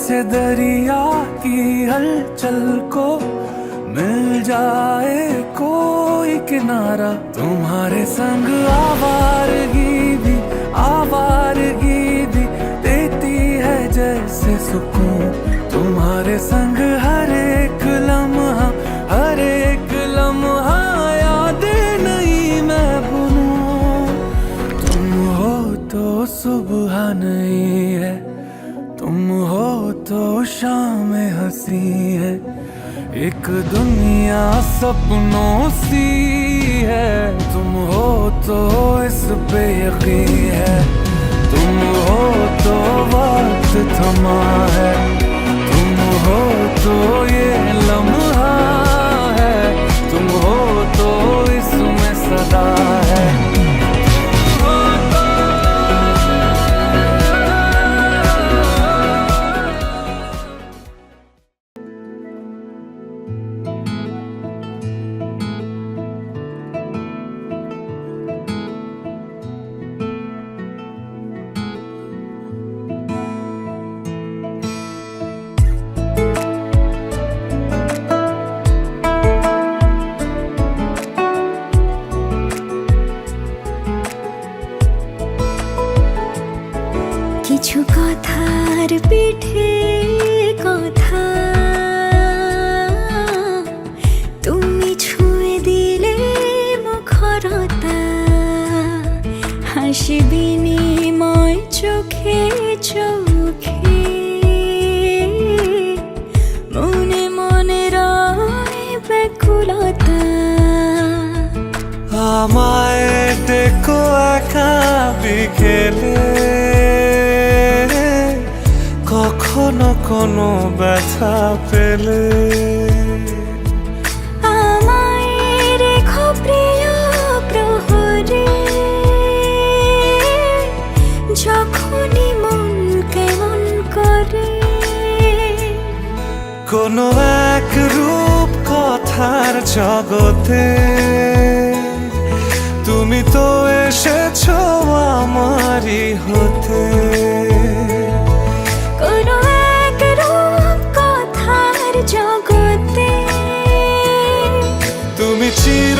जैसे दरिया की हलचल को मिल जाए कोई किनारा। तुम्हारे संग आवारगी भी देती है जैसे सुकून। तुम्हारे संग हर एक लम्हा यादें नहीं मैं भूलूं। तुम हो तो सुबह नहीं है, तुम हो तो शाम हंसी है। एक दुनिया सपनों सी है, तुम हो तो इस पे यकीन है। तुम हो तो वक्त थमा है, तुम हो तो ये लम्हा है। तुम हो तो इसमें सदा है। কিছু কথার পিঠে কথা তুমি ছুঁয়ে দিলে মুখরতা। হাসি বিনিময় চোখে চোখে, মনে মনে রয় ব্যাকুলতা। আমায় দেখো একা বিকেলে, কখনো কোনো ব্যথা পেলে। আমায় রেখো প্রিয় প্রহরে, যখনই মন কেমন করে। কোনো এক রূপ কথার জগতে তুমি তো এসেছো আমারই হতে। কোনো এক রূপ কথার জগতে তুমি চির